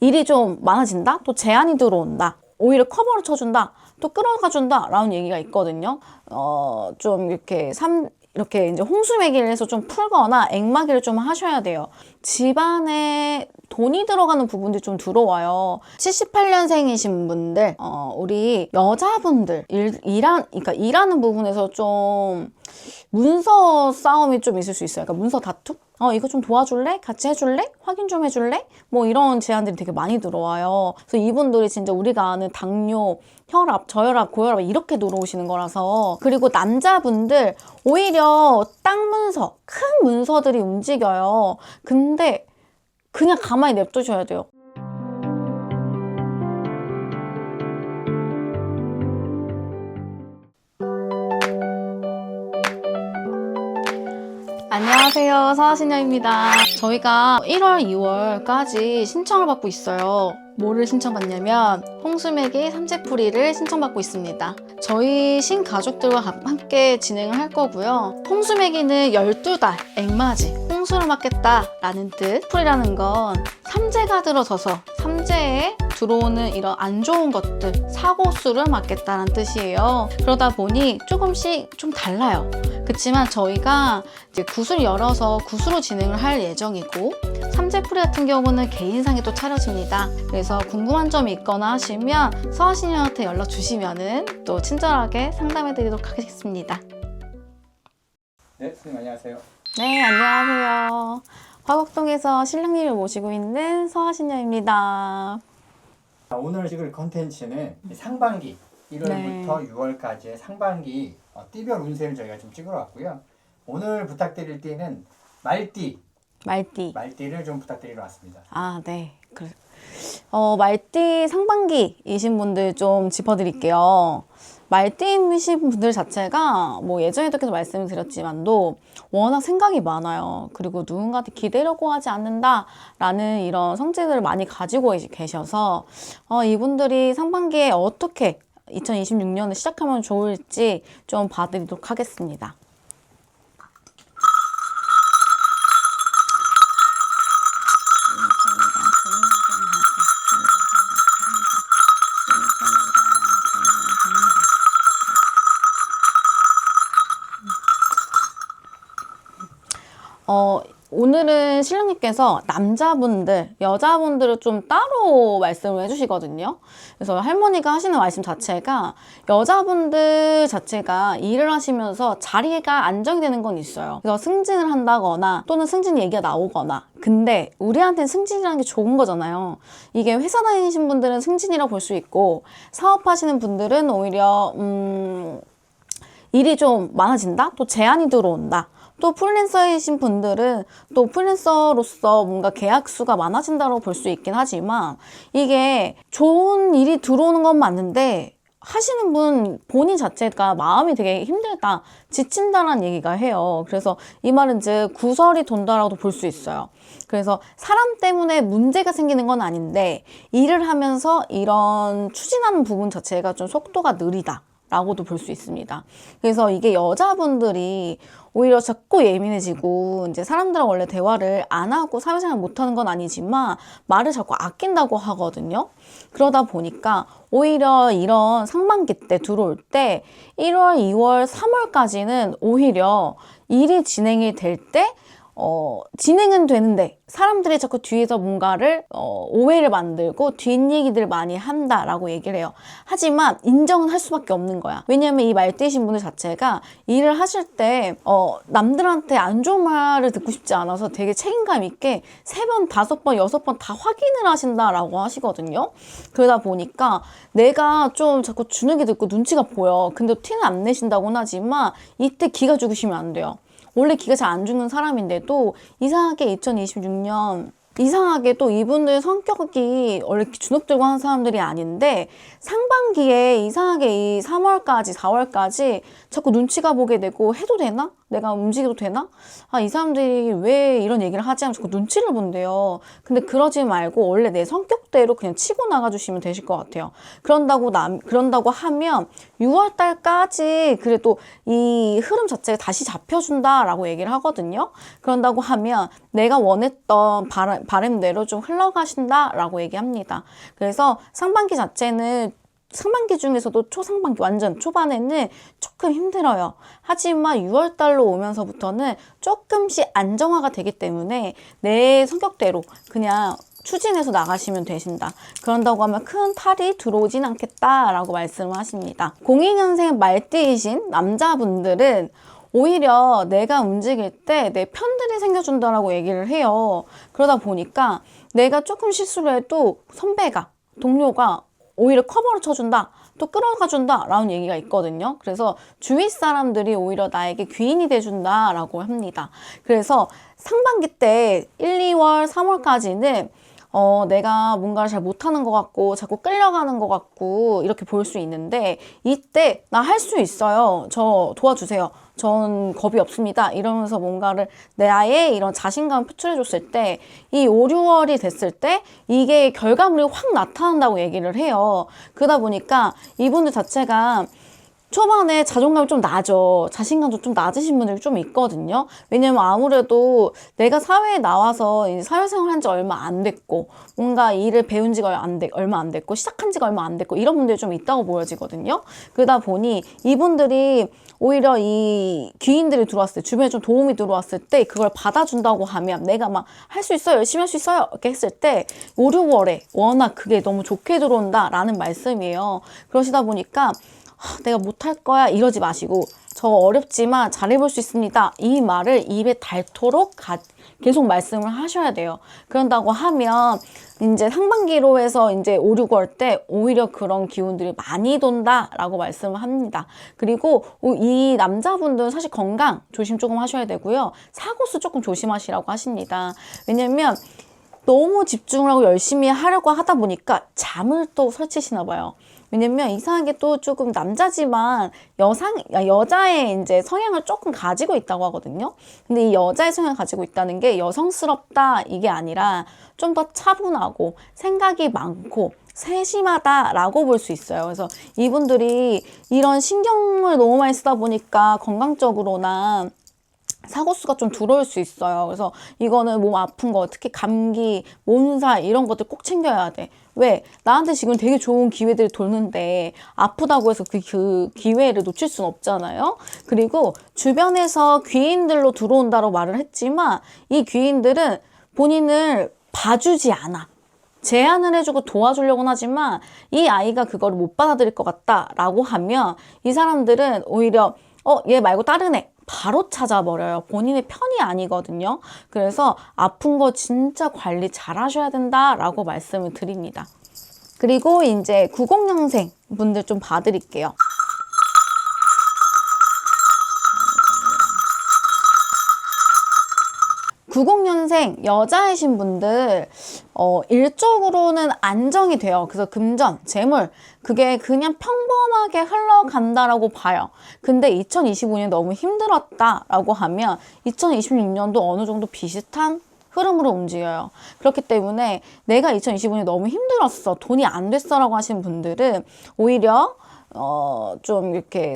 일이 좀 많아진다? 또 제한이 들어온다? 오히려 커버를 쳐준다? 또 끌어가 준다? 라는 얘기가 있거든요. 좀 이렇게 이제 홍수매기를 해서 좀 풀거나 액마기를 좀 하셔야 돼요. 집안에 돈이 들어가는 부분들이 좀 들어와요. 78년생이신 분들, 우리 여자분들, 그러니까 일하는 부분에서 좀 문서 싸움이 좀 있을 수 있어요. 그러니까 문서 다툼? 이거 좀 도와줄래? 같이 해줄래? 확인 좀 해줄래? 뭐 이런 제안들이 되게 많이 들어와요. 그래서 이분들이 진짜 우리가 아는 당뇨, 혈압, 저혈압, 고혈압 이렇게 들어오시는 거라서. 그리고 남자분들 오히려 땅 문서, 큰 문서들이 움직여요. 근데 그냥 가만히 냅두셔야 돼요. 안녕하세요, 서하신녀입니다. 저희가 1월, 2월까지 신청을 받고 있어요. 뭐를 신청받냐면 홍수매기 삼재풀이를 신청받고 있습니다. 저희 신가족들과 함께 진행을 할 거고요. 홍수매기는 12달 액맞이 홍수를 맞겠다라는 뜻. 풀이라는 건 삼재가 들어서서 삼재에 들어오는 이런 안 좋은 것들, 사고수를 막겠다는 뜻이에요. 그러다 보니 조금씩 좀 달라요. 그렇지만 저희가 이제 구슬 열어서 구슬로 진행을 할 예정이고, 삼재풀이 같은 경우는 개인상에 또 차려집니다. 그래서 궁금한 점이 있거나 하시면 서하신녀한테 연락 주시면은 또 친절하게 상담해 드리도록 하겠습니다. 네, 선생님 안녕하세요. 네, 안녕하세요. 화곡동에서 신랑님을 모시고 있는 서하신녀입니다. 오늘 찍을 컨텐츠는 상반기 1월부터 6월까지의 상반기 띠별 운세를 저희가 좀 찍으러 왔고요. 오늘 부탁드릴 띠는 말띠를 좀 부탁드리러 왔습니다. 아, 네. 말띠 상반기이신 분들 좀 짚어드릴게요. 말띠이신 분들 자체가 뭐 예전에도 계속 말씀을 드렸지만도 워낙 생각이 많아요. 그리고 누군가한테 기대려고 하지 않는다라는 이런 성질들을 많이 가지고 계셔서 이분들이 상반기에 어떻게 2026년을 시작하면 좋을지 좀 봐드리도록 하겠습니다. 오늘은 신랑님께서 남자분들, 여자분들을 좀 따로 말씀을 해주시거든요. 그래서 할머니가 하시는 말씀 자체가 여자분들 자체가 일을 하시면서 자리가 안정이 되는 건 있어요. 그래서 승진을 한다거나 또는 승진 얘기가 나오거나. 근데 우리한테는 승진이라는 게 좋은 거잖아요. 이게 회사 다니신 분들은 승진이라고 볼 수 있고, 사업하시는 분들은 오히려 일이 좀 많아진다? 또 제한이 들어온다. 또 프리랜서이신 분들은 또 프리랜서로서 뭔가 계약수가 많아진다고 볼 수 있긴 하지만, 이게 좋은 일이 들어오는 건 맞는데 하시는 분 본인 자체가 마음이 되게 힘들다, 지친다라는 얘기가 해요. 그래서 이 말은 즉 구설이 돈다라고도 볼 수 있어요. 그래서 사람 때문에 문제가 생기는 건 아닌데 일을 하면서 이런 추진하는 부분 자체가 좀 속도가 느리다 라고도 볼 수 있습니다. 그래서 이게 여자분들이 오히려 자꾸 예민해지고, 이제 사람들랑 원래 대화를 안 하고 사회생활 못하는 건 아니지만 말을 자꾸 아낀다고 하거든요. 그러다 보니까 오히려 이런 상반기 때 들어올 때 1월, 2월, 3월까지는 오히려 일이 진행이 될 때 진행은 되는데 사람들이 자꾸 뒤에서 뭔가를 오해를 만들고 뒷얘기들 많이 한다라고 얘기를 해요. 하지만 인정은 할 수밖에 없는 거야. 왜냐면 이 말띠이신 분들 자체가 일을 하실 때 남들한테 안 좋은 말을 듣고 싶지 않아서 되게 책임감 있게 3번, 5번, 6번 다 확인을 하신다라고 하시거든요. 그러다 보니까 내가 좀 자꾸 주눅이 듣고 눈치가 보여. 근데 티는 안 내신다고는 하지만 이때 기가 죽으시면 안 돼요. 원래 기가 잘 안 죽는 사람인데도 이상하게 2026년 이상하게 또 이분들 성격이 원래 주눅 들고 하는 사람들이 아닌데 상반기에 이상하게 이 3월까지 4월까지 자꾸 눈치가 보게 되고 해도 되나? 내가 움직여도 되나? 아, 이 사람들이 왜 이런 얘기를 하지? 하면서 눈치를 본대요. 근데 그러지 말고 원래 내 성격대로 그냥 치고 나가주시면 되실 것 같아요. 그런다고 하면 6월 달까지 그래도 이 흐름 자체가 다시 잡혀준다라고 얘기를 하거든요. 그런다고 하면 내가 원했던 바람대로 좀 흘러가신다라고 얘기합니다. 그래서 상반기 자체는 상반기 중에서도 초상반기 완전 초반에는 조금 힘들어요. 하지만 6월 달로 오면서부터는 조금씩 안정화가 되기 때문에 내 성격대로 그냥 추진해서 나가시면 되신다. 그런다고 하면 큰 탈이 들어오진 않겠다라고 말씀을 하십니다. 02년생 말띠이신 남자분들은 오히려 내가 움직일 때 내 편들이 생겨준다라고 얘기를 해요. 그러다 보니까 내가 조금 실수를 해도 선배가, 동료가 오히려 커버를 쳐준다, 또 끌어가준다 라는 얘기가 있거든요. 그래서 주위 사람들이 오히려 나에게 귀인이 돼준다 라고 합니다. 그래서 상반기 때 1, 2월, 3월까지는 내가 뭔가를 잘 못하는 것 같고 자꾸 끌려가는 것 같고 이렇게 볼 수 있는데, 이때 나 할 수 있어요, 저 도와주세요, 전 겁이 없습니다 이러면서 뭔가를 나의 이런 자신감을 표출해 줬을 때, 이 5, 6월이 됐을 때 이게 결과물이 확 나타난다고 얘기를 해요. 그러다 보니까 이분들 자체가 초반에 자존감이 좀 낮아, 자신감도 좀 낮으신 분들이 좀 있거든요. 왜냐면 아무래도 내가 사회에 나와서 이제 사회생활 한 지 얼마 안 됐고, 뭔가 일을 배운 지가 얼마 안 됐고, 시작한 지가 얼마 안 됐고, 이런 분들이 좀 있다고 보여지거든요. 그러다 보니 이분들이 오히려 이 귀인들이 들어왔을 때, 주변에 좀 도움이 들어왔을 때 그걸 받아준다고 하면, 내가 막 할 수 있어요, 열심히 할 수 있어요 이렇게 했을 때 5, 6월에 워낙 그게 너무 좋게 들어온다라는 말씀이에요. 그러시다 보니까 내가 못할 거야 이러지 마시고, 저 어렵지만 잘해볼 수 있습니다 이 말을 입에 닳도록 계속 말씀을 하셔야 돼요. 그런다고 하면 이제 상반기로 해서 이제 5, 6월 때 오히려 그런 기운들이 많이 돈다라고 말씀을 합니다. 그리고 이 남자분들은 사실 건강 조심 조금 하셔야 되고요. 사고수 조금 조심하시라고 하십니다. 왜냐면 너무 집중을 하고 열심히 하려고 하다 보니까 잠을 또 설치시나 봐요. 왜냐면 이상하게 또 조금 남자지만 여자의 이제 성향을 조금 가지고 있다고 하거든요. 근데 이 여자의 성향을 가지고 있다는 게 여성스럽다 이게 아니라 좀 더 차분하고 생각이 많고 세심하다라고 볼 수 있어요. 그래서 이분들이 이런 신경을 너무 많이 쓰다 보니까 건강적으로나 사고수가 좀 들어올 수 있어요. 그래서 이거는 몸 아픈 거, 특히 감기, 몸살 이런 것들 꼭 챙겨야 돼. 왜? 나한테 지금 되게 좋은 기회들이 돌는데 아프다고 해서 그 기회를 놓칠 수는 없잖아요. 그리고 주변에서 귀인들로 들어온다고 말을 했지만 이 귀인들은 본인을 봐주지 않아. 제안을 해주고 도와주려고는 하지만 이 아이가 그거를 못 받아들일 것 같다라고 하면 이 사람들은 오히려 얘 말고 다른 애 바로 찾아버려요. 본인의 편이 아니거든요. 그래서 아픈 거 진짜 관리 잘 하셔야 된다라고 말씀을 드립니다. 그리고 이제 90년생 분들 좀 봐드릴게요. (90년생) 여자이신 분들 일적으로는 안정이 돼요. 그래서 금전, 재물 그게 그냥 평범하게 흘러간다라고 봐요. 근데 2025년 너무 힘들었다라고 하면 2026년도 어느 정도 비슷한 흐름으로 움직여요. 그렇기 때문에 내가 2025년 너무 힘들었어, 돈이 안 됐어 라고 하시는 분들은 오히려 좀 이렇게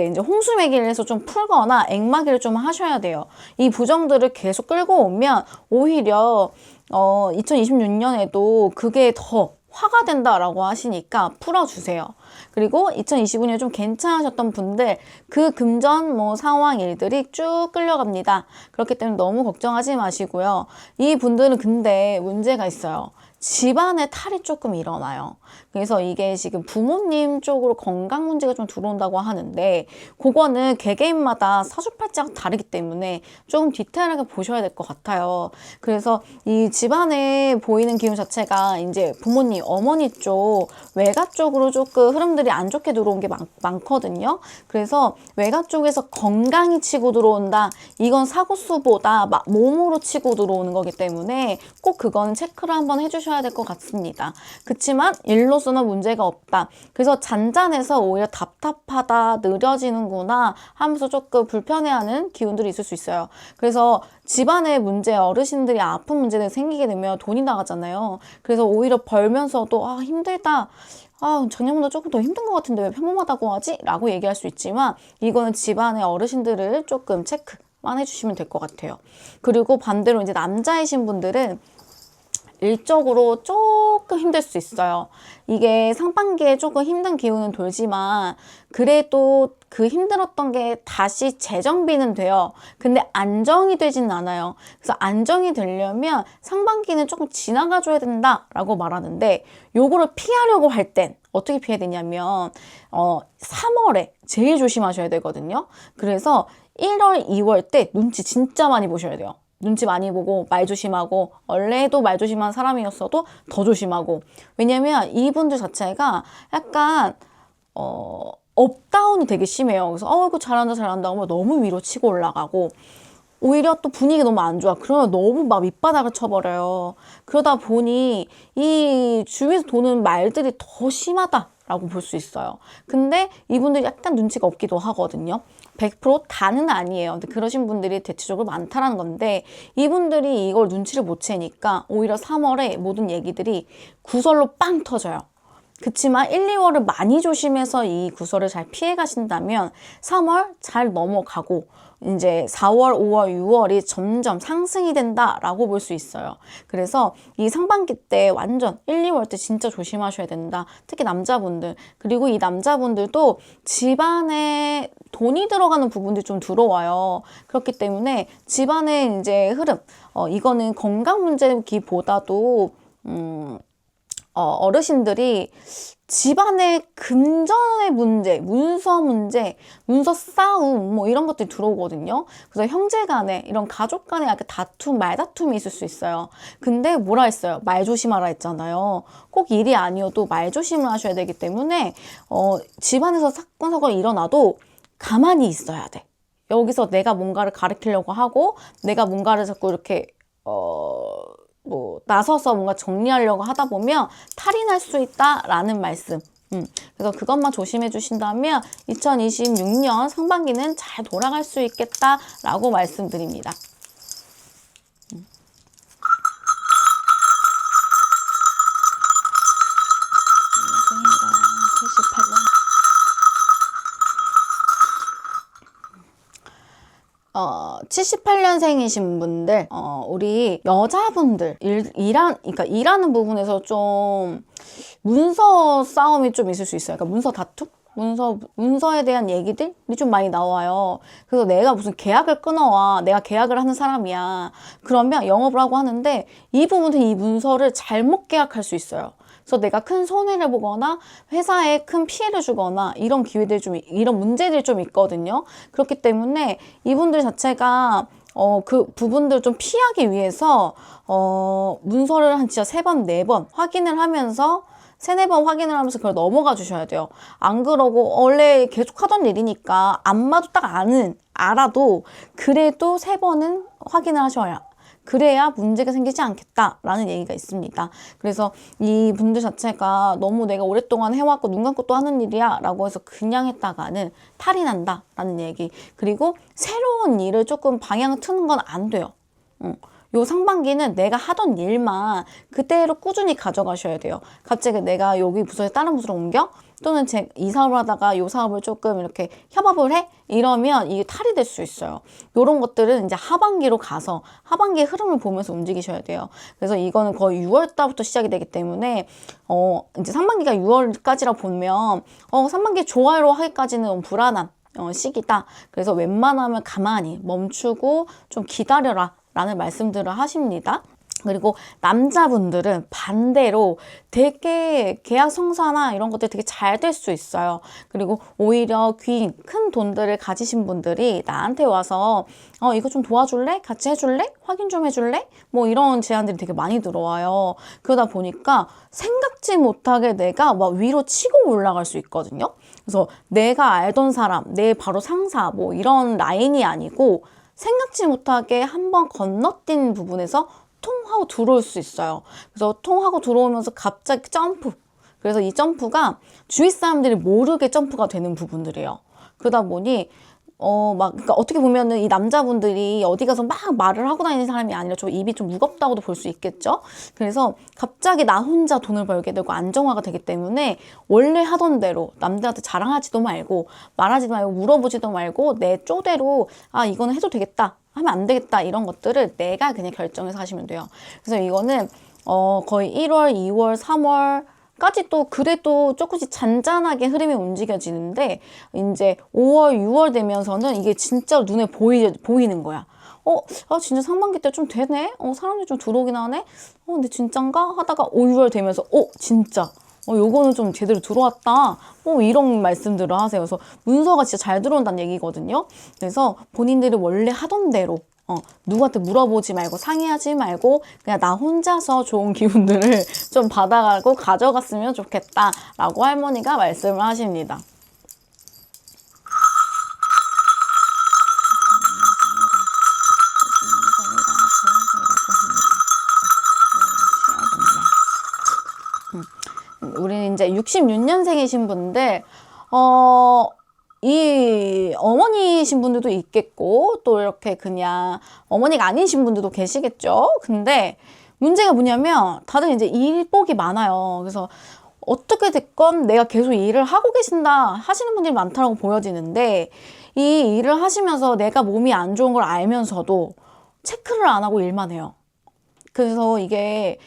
이제 홍수매기를 해서 좀 풀거나 액마기를 좀 하셔야 돼요. 이 부정들을 계속 끌고 오면 오히려 2026년에도 그게 더 화가 된다라고 하시니까 풀어주세요. 그리고 2025년에 좀 괜찮으셨던 분들 그 금전 상황 일들이 쭉 끌려갑니다. 그렇기 때문에 너무 걱정하지 마시고요. 이 분들은 근데 문제가 있어요. 집안에 탈이 조금 일어나요. 그래서 이게 지금 부모님 쪽으로 건강 문제가 좀 들어온다고 하는데 그거는 개개인마다 사주팔자가 다르기 때문에 조금 디테일하게 보셔야 될 것 같아요. 그래서 이 집안에 보이는 기운 자체가 이제 부모님, 어머니 쪽, 외가 쪽으로 조금 흐름들이 안 좋게 들어온 게 많거든요. 그래서 외가 쪽에서 건강이 치고 들어온다. 이건 사고수보다 몸으로 치고 들어오는 거기 때문에 꼭 그건 체크를 한번 해주셔야 해주셔야 될 것 같습니다. 그치만 일로서는 문제가 없다. 그래서 잔잔해서 오히려 답답하다, 느려지는구나 하면서 조금 불편해하는 기운들이 있을 수 있어요. 그래서 집안의 문제, 어르신들이 아픈 문제가 생기게 되면 돈이 나가잖아요. 그래서 오히려 벌면서도 힘들다. 작년보다 조금 더 힘든 것 같은데 왜 평범하다고 하지? 라고 얘기할 수 있지만 이거는 집안의 어르신들을 조금 체크만 해주시면 될 것 같아요. 그리고 반대로 이제 남자이신 분들은 일적으로 조금 힘들 수 있어요. 이게 상반기에 조금 힘든 기운은 돌지만 그래도 그 힘들었던 게 다시 재정비는 돼요. 근데 안정이 되지는 않아요. 그래서 안정이 되려면 상반기는 조금 지나가줘야 된다라고 말하는데 요거를 피하려고 할 땐 어떻게 피해야 되냐면 3월에 제일 조심하셔야 되거든요. 그래서 1월, 2월 때 눈치 진짜 많이 보셔야 돼요. 눈치 많이 보고 말 조심하고 원래도 말 조심한 사람이었어도 더 조심하고 왜냐면 이분들 자체가 약간 업다운이 되게 심해요. 그래서 이거 잘한다 잘한다 하면 너무 위로 치고 올라가고 오히려 또 분위기 너무 안 좋아. 그러면 너무 막 밑바닥을 쳐버려요. 그러다 보니 이 주위에서 도는 말들이 더 심하다라고 볼 수 있어요. 근데 이분들이 약간 눈치가 없기도 하거든요. 100% 다는 아니에요. 근데 그러신 분들이 대체적으로 많다라는 건데 이분들이 이걸 눈치를 못 채니까 오히려 3월에 모든 얘기들이 구설로 빵 터져요. 그치만 1, 2월을 많이 조심해서 이 구설을 잘 피해 가신다면 3월 잘 넘어가고 이제 4월, 5월, 6월이 점점 상승이 된다라고 볼 수 있어요. 그래서 이 상반기 때 완전 1, 2월 때 진짜 조심하셔야 된다. 특히 남자분들. 그리고 이 남자분들도 집안에 돈이 들어가는 부분들이 좀 들어와요. 그렇기 때문에 집안의 이제 흐름, 이거는 건강 문제기보다도 어르신들이 집안의 금전의 문제, 문서 싸움 뭐 이런 것들이 들어오거든요. 그래서 형제 간에 이런 가족 간에 약간 다툼, 말다툼이 있을 수 있어요. 근데 뭐라 했어요? 말 조심하라 했잖아요. 꼭 일이 아니어도 말 조심을 하셔야 되기 때문에 집안에서 사건, 사고가 일어나도 가만히 있어야 돼. 여기서 내가 뭔가를 가리키려고 하고 내가 뭔가를 자꾸 이렇게 나서서 뭔가 정리하려고 하다 보면 탈이 날 수 있다라는 말씀. 그래서 그것만 조심해 주신다면 2026년 상반기는 잘 돌아갈 수 있겠다라고 말씀드립니다. 어, 78년생이신 분들, 우리 여자분들, 그러니까 일하는 부분에서 좀 문서 싸움이 좀 있을 수 있어요. 그러니까 문서 다툼? 문서에 대한 얘기들이 좀 많이 나와요. 그래서 내가 무슨 계약을 끊어와. 내가 계약을 하는 사람이야. 그러면 영업을 하고 하는데 이 부분은 이 문서를 잘못 계약할 수 있어요. 그래서 내가 큰 손해를 보거나 회사에 큰 피해를 주거나 이런 기회들이 이런 문제들이 좀 있거든요. 그렇기 때문에 이분들 자체가 그 부분들을 좀 피하기 위해서 문서를 한 진짜 3번, 4번 확인을 하면서 3, 4번 확인을 하면서 그걸 넘어가 주셔야 돼요. 안 그러고 원래 계속 하던 일이니까 안마도 딱 알아도 그래도 3번은 확인을 하셔야 그래야 문제가 생기지 않겠다라는 얘기가 있습니다. 그래서 이 분들 자체가 너무 내가 오랫동안 해왔고 눈 감고 또 하는 일이야 라고 해서 그냥 했다가는 탈이 난다라는 얘기. 그리고 새로운 일을 조금 방향을 트는 건 안 돼요. 요 상반기는 내가 하던 일만 그대로 꾸준히 가져가셔야 돼요. 갑자기 내가 여기 부서에서 다른 부서로 옮겨? 또는 이 사업을 하다가 요 사업을 조금 이렇게 협업을 해? 이러면 이게 탈이 될 수 있어요. 요런 것들은 이제 하반기로 가서 하반기의 흐름을 보면서 움직이셔야 돼요. 그래서 이거는 거의 6월 달부터 시작이 되기 때문에 이제 상반기가 6월까지라 보면 상반기 좋아요 하기까지는 너무 불안한 시기다. 그래서 웬만하면 가만히 멈추고 좀 기다려라 라는 말씀들을 하십니다. 그리고 남자분들은 반대로 되게 계약 성사나 이런 것들 되게 잘 될 수 있어요. 그리고 오히려 큰 돈들을 가지신 분들이 나한테 와서 이거 좀 도와줄래? 같이 해줄래? 확인 좀 해줄래? 뭐 이런 제안들이 되게 많이 들어와요. 그러다 보니까 생각지 못하게 내가 막 위로 치고 올라갈 수 있거든요. 그래서 내가 알던 사람, 내 바로 상사 뭐 이런 라인이 아니고 생각지 못하게 한번 건너뛴 부분에서 통 하고 들어올 수 있어요. 그래서 통 하고 들어오면서 갑자기 점프. 그래서 이 점프가 주위 사람들이 모르게 점프가 되는 부분들이에요. 그러다 보니 그러니까 어떻게 보면은 이 남자분들이 어디 가서 막 말을 하고 다니는 사람이 아니라 좀 입이 좀 무겁다고도 볼 수 있겠죠. 그래서 갑자기 나 혼자 돈을 벌게 되고 안정화가 되기 때문에 원래 하던 대로 남들한테 자랑하지도 말고 말하지도 말고 물어보지도 말고 내 쪼대로 이거는 해도 되겠다 하면 안 되겠다 이런 것들을 내가 그냥 결정해서 하시면 돼요. 그래서 이거는 거의 1월, 2월, 3월 까지 또 그래도 조금씩 잔잔하게 흐름이 움직여지는데 이제 5월, 6월 되면서는 이게 진짜 눈에 보이는 거야. 진짜 상반기 때 좀 되네? 사람들이 좀 들어오긴 하네? 근데 진짠가? 하다가 5, 6월 되면서 진짜 요거는 좀 제대로 들어왔다. 이런 말씀들을 하세요. 그래서 문서가 진짜 잘 들어온다는 얘기거든요. 그래서 본인들이 원래 하던 대로 누구한테 물어보지 말고 상의하지 말고 그냥 나 혼자서 좋은 기운들을 좀 받아가고 가져갔으면 좋겠다라고 할머니가 말씀을 하십니다. 우리는 이제 66년생이신 분들 이 어머니신 분들도 있겠고 또 이렇게 그냥 어머니가 아니신 분들도 계시겠죠. 근데 문제가 뭐냐면 다들 이제 일복이 많아요. 그래서 어떻게 됐건 내가 계속 일을 하고 계신다 하시는 분들이 많다고 보여지는데 이 일을 하시면서 내가 몸이 안 좋은 걸 알면서도 체크를 안 하고 일만 해요. 그래서 이게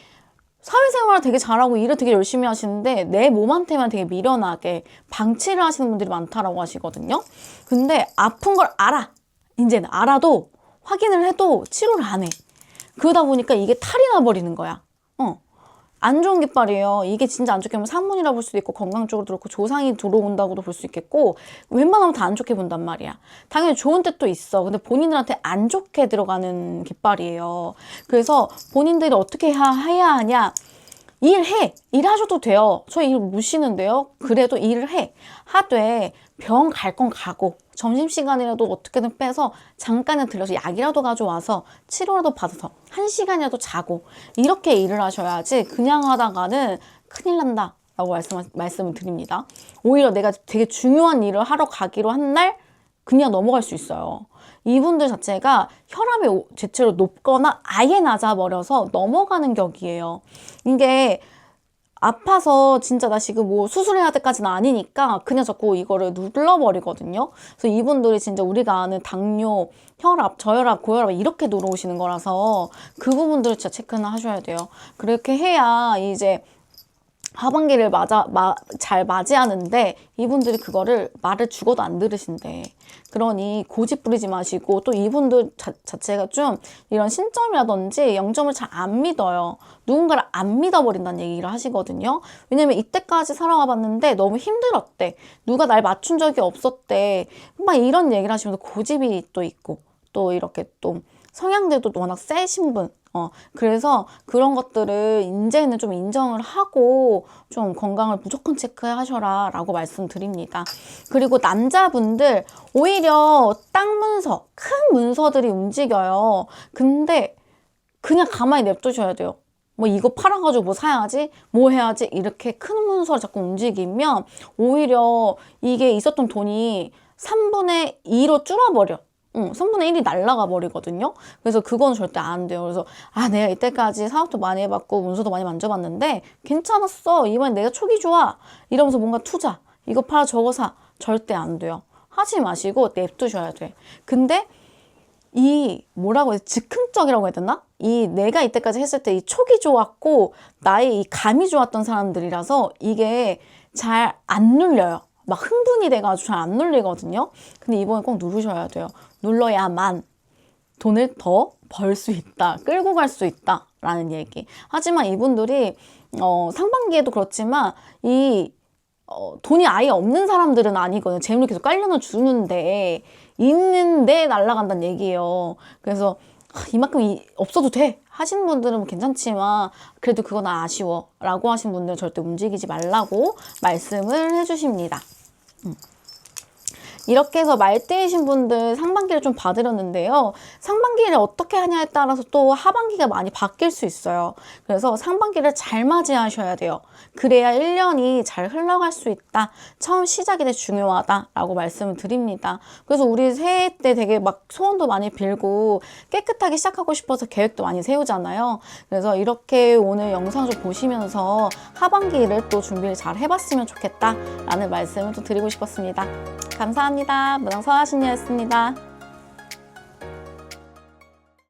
사회생활을 되게 잘하고 일을 되게 열심히 하시는데 내 몸한테만 되게 미련하게 방치를 하시는 분들이 많다라고 하시거든요. 근데 아픈 걸 알아. 이제는 알아도 확인을 해도 치료를 안 해. 그러다 보니까 이게 탈이 나버리는 거야. 안 좋은 깃발이에요. 이게 진짜 안 좋게 보면 산문이라 볼 수도 있고 건강 쪽으로 그렇고 조상이 들어온다고도 볼 수 있겠고 웬만하면 다 안 좋게 본단 말이야. 당연히 좋은 뜻도 있어. 근데 본인들한테 안 좋게 들어가는 깃발이에요. 그래서 본인들이 어떻게 해야 하냐. 일해. 일하셔도 돼요. 저 일 못 쉬는데요. 그래도 일을 해. 하되 병 갈 건 가고 점심시간이라도 어떻게든 빼서 잠깐은 들려서 약이라도 가져와서 치료라도 받아서 1시간이라도 자고 이렇게 일을 하셔야지 그냥 하다가는 큰일 난다 라고 말씀을 드립니다. 오히려 내가 되게 중요한 일을 하러 가기로 한 날 그냥 넘어갈 수 있어요. 이분들 자체가 혈압이 대체로 높거나 아예 낮아버려서 넘어가는 격이에요. 이게 아파서 진짜 나 지금 뭐 수술해야 될까지는 아니니까 그냥 자꾸 이거를 눌러버리거든요. 그래서 이분들이 진짜 우리가 아는 당뇨, 혈압, 저혈압, 고혈압 이렇게 들어오시는 거라서 그 부분들을 진짜 체크는 하셔야 돼요. 그렇게 해야 이제 하반기를 잘 맞이하는데 이분들이 그거를 말을 죽어도 안 들으신대. 그러니 고집 부리지 마시고 또 이분들 자체가 좀 이런 신점이라든지 영점을 잘 안 믿어요. 누군가를 안 믿어버린다는 얘기를 하시거든요. 왜냐면 이때까지 살아와 봤는데 너무 힘들었대. 누가 날 맞춘 적이 없었대. 막 이런 얘기를 하시면서 고집이 또 있고 또 이렇게 또 성향들도 워낙 세신 분. 그래서 그런 것들을 이제는 좀 인정을 하고 좀 건강을 무조건 체크하셔라 라고 말씀드립니다. 그리고 남자분들 오히려 땅 문서, 큰 문서들이 움직여요. 근데 그냥 가만히 냅두셔야 돼요. 뭐 이거 팔아가지고 뭐 사야지, 뭐 해야지 이렇게 큰 문서를 자꾸 움직이면 오히려 이게 있었던 돈이 3분의 2로 줄어버려. 3분의 1이 날아가 버리거든요. 그래서 그건 절대 안 돼요. 그래서 내가 이때까지 사업도 많이 해봤고 문서도 많이 만져봤는데 괜찮았어. 이번엔 내가 촉이 좋아. 이러면서 뭔가 투자. 이거 팔아 저거 사. 절대 안 돼요. 하지 마시고 냅두셔야 돼. 근데 이 뭐라고 해야 돼? 즉흥적이라고 해야 되나? 이 내가 이때까지 했을 때 이 촉이 좋았고 나의 이 감이 좋았던 사람들이라서 이게 잘 안 눌려요. 막 흥분이 돼가지고 잘 안 눌리거든요. 근데 이번에 꼭 누르셔야 돼요. 눌러야만 돈을 더 벌 수 있다. 끌고 갈 수 있다. 라는 얘기. 하지만 이분들이 상반기에도 그렇지만 이 돈이 아예 없는 사람들은 아니거든요. 재물을 계속 깔려놔 주는데 있는데 날아간다는 얘기예요. 그래서 이만큼 없어도 돼 하시는 분들은 뭐 괜찮지만 그래도 그건 아쉬워 라고 하신 분들은 절대 움직이지 말라고 말씀을 해주십니다. 이렇게 해서 말띠이신 분들 상반기를 좀 봐드렸는데요. 상반기를 어떻게 하냐에 따라서 또 하반기가 많이 바뀔 수 있어요. 그래서 상반기를 잘 맞이하셔야 돼요. 그래야 1년이 잘 흘러갈 수 있다. 처음 시작이 되게 중요하다라고 말씀을 드립니다. 그래서 우리 새해 때 되게 막 소원도 많이 빌고 깨끗하게 시작하고 싶어서 계획도 많이 세우잖아요. 그래서 이렇게 오늘 영상 좀 보시면서 하반기를 또 준비를 잘 해봤으면 좋겠다라는 말씀을 좀 드리고 싶었습니다. 감사합니다. 무당 서하신이었습니다.